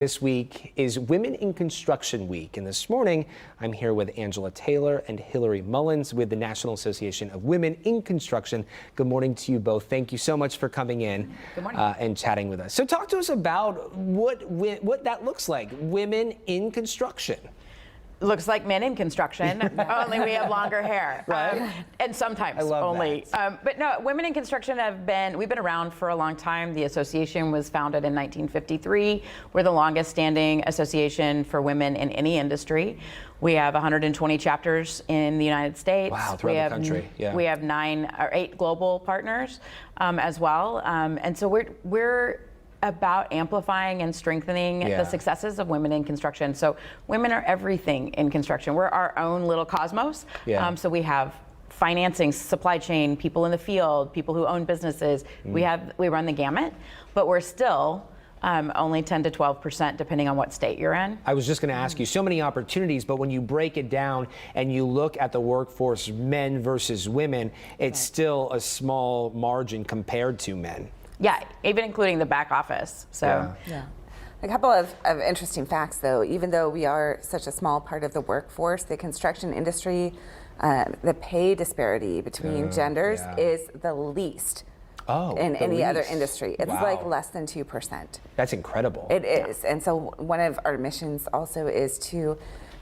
This week is Women in Construction Week, and this morning I'm here with Angela Taylor and Hillary Mullins with the National Association of Women in Construction. Good morning to you both. Thank you so much for coming in and chatting with us. So talk to us about what that looks like, women in construction. Looks like men in construction, only we have longer hair. Right. And sometimes I love only. that. But no, women in construction we've been around for a long time. The association was founded in 1953. We're the longest standing association for women in any industry. We have 120 chapters in the United States. Wow, throughout the country. Yeah. We have 9 or 8 global partners as well. And so we're about amplifying and strengthening the successes of women in construction. So women are everything in construction. We're our own little cosmos. So we have financing, supply chain, people in the field, people who own businesses. We run the gamut, but we're still only 10 to 12% depending on what state you're in. I was just going to ask you, so many opportunities, but when you break it down and you look at the workforce, men versus women, it's still a small margin compared to men. Yeah, even including the back office. So, A couple of interesting facts, though. Even though we are such a small part of the workforce, the construction industry, the pay disparity between genders is the least in any other industry. It's like less than 2%. That's incredible. It is. And so one of our missions also is to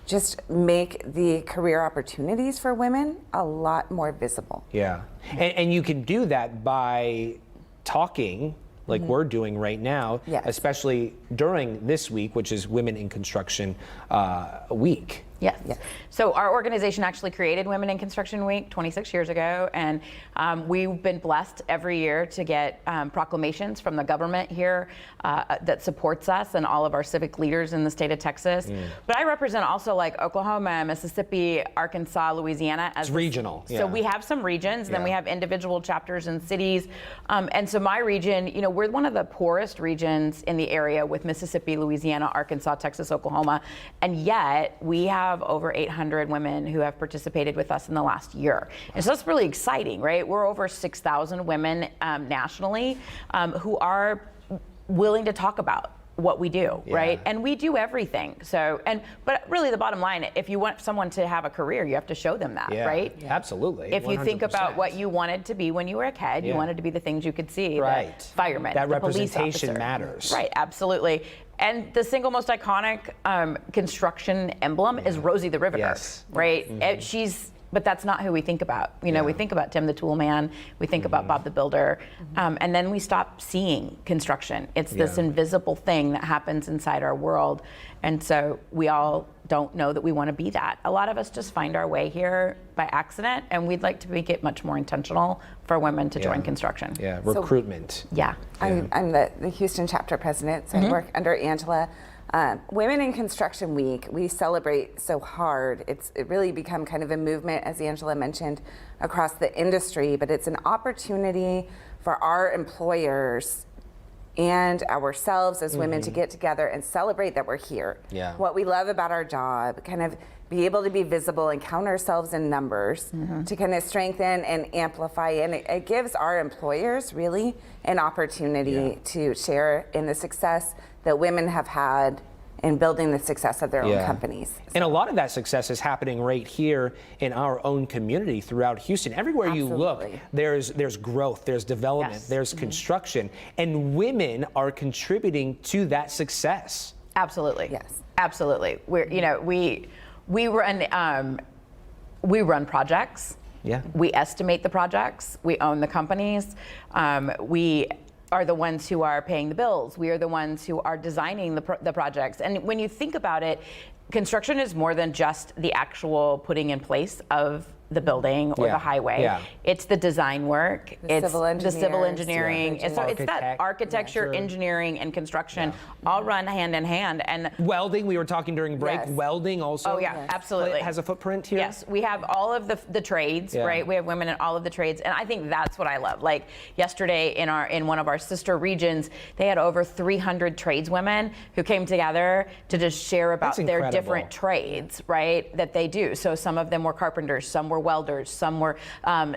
just make the career opportunities for women a lot more visible. Yeah. And you can do that by talking like we're doing right now, especially during this week, which is Women in Construction Week. Yes. So our organization actually created Women in Construction Week 26 years ago, and we've been blessed every year to get proclamations from the government here that supports us and all of our civic leaders in the state of Texas. But I represent also like Oklahoma, Mississippi, Arkansas, Louisiana. It's regional. So we have some regions, then we have individual chapters in cities. And so my region, you know, we're one of the poorest regions in the area with Mississippi, Louisiana, Arkansas, Texas, Oklahoma, and yet we have over 800 women who have participated with us in the last year. And so that's really exciting, right? We're over 6,000 women nationally who are willing to talk about what we do, right? And we do everything. So, but really the bottom line, if you want someone to have a career, you have to show them that, right? Absolutely. If you think about what you wanted to be when you were a kid, you wanted to be the things you could see, the firemen, that the representation police officer. matters. Right, absolutely. And the single most iconic construction emblem is Rosie the Riveter, right? But that's not who we think about. You know, we think about Tim the Tool Man, we think about Bob the Builder, and then we stop seeing construction. It's this invisible thing that happens inside our world. And so we all don't know that we want to be that. A lot of us just find our way here by accident, and we'd like to make it much more intentional for women to join construction. Recruitment. I'm the Houston chapter president, so I work under Angela. Women in Construction Week, we celebrate so hard. It really become kind of a movement, as Angela mentioned, across the industry, but it's an opportunity for our employers and ourselves as women to get together and celebrate that we're here. What we love about our job, kind of be able to be visible and count ourselves in numbers to kind of strengthen and amplify. And it gives our employers really an opportunity to share in the success that women have had in building the success of their own companies. And a lot of that success is happening right here in our own community throughout Houston. Everywhere you look, there's growth, there's development, there's construction, and women are contributing to that success. Absolutely. Yes. Absolutely. We run projects. We estimate the projects. We own the companies. We are the ones who are paying the bills. We are the ones who are designing the projects. And when you think about it, construction is more than just the actual putting in place of the building or the highway. It's the design work. It's the civil engineering. It's that architecture, engineering, and construction all run hand in hand. And welding, we were talking during break. Welding also. Oh yeah, absolutely. Has a footprint here. Yes, we have all of the trades, right? We have women in all of the trades, and I think that's what I love. Like yesterday in one of our sister regions, they had over 300 tradeswomen who came together to just share about their different trades, right? That they do. So some of them were carpenters, some were were welders, some were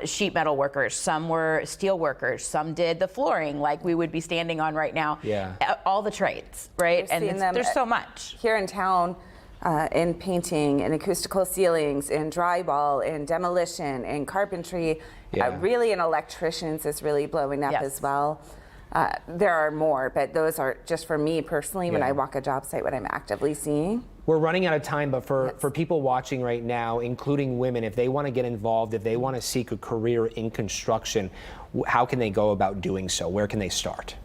sheet metal workers, some were steel workers, some did the flooring like we would be standing on right now. Yeah. All the trades, right? We're seeing them there's so much. here in town, in painting, in acoustical ceilings, in drywall, in demolition, in carpentry, Yeah. really in electricians is really blowing up Yes. as well. There are more, but those are just for me personally when Yeah. I walk a job site, what I'm actively seeing. We're running out of time, but for people watching right now, including women, if they want to get involved, if they want to seek a career in construction, how can they go about doing so? Where can they start?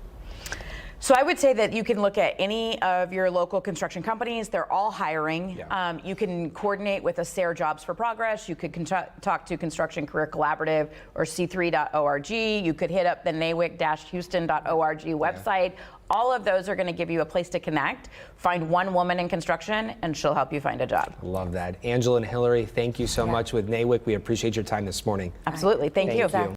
So I would say that you can look at any of your local construction companies. They're all hiring. Yeah. You can coordinate with a SARE Jobs for Progress. You could talk to Construction Career Collaborative or c3.org. You could hit up the nawic-houston.org website. All of those are going to give you a place to connect. Find one woman in construction, and she'll help you find a job. Love that. Angela and Hillary, thank you so much with NAWIC. We appreciate your time this morning. Absolutely. Thank you. Thank you.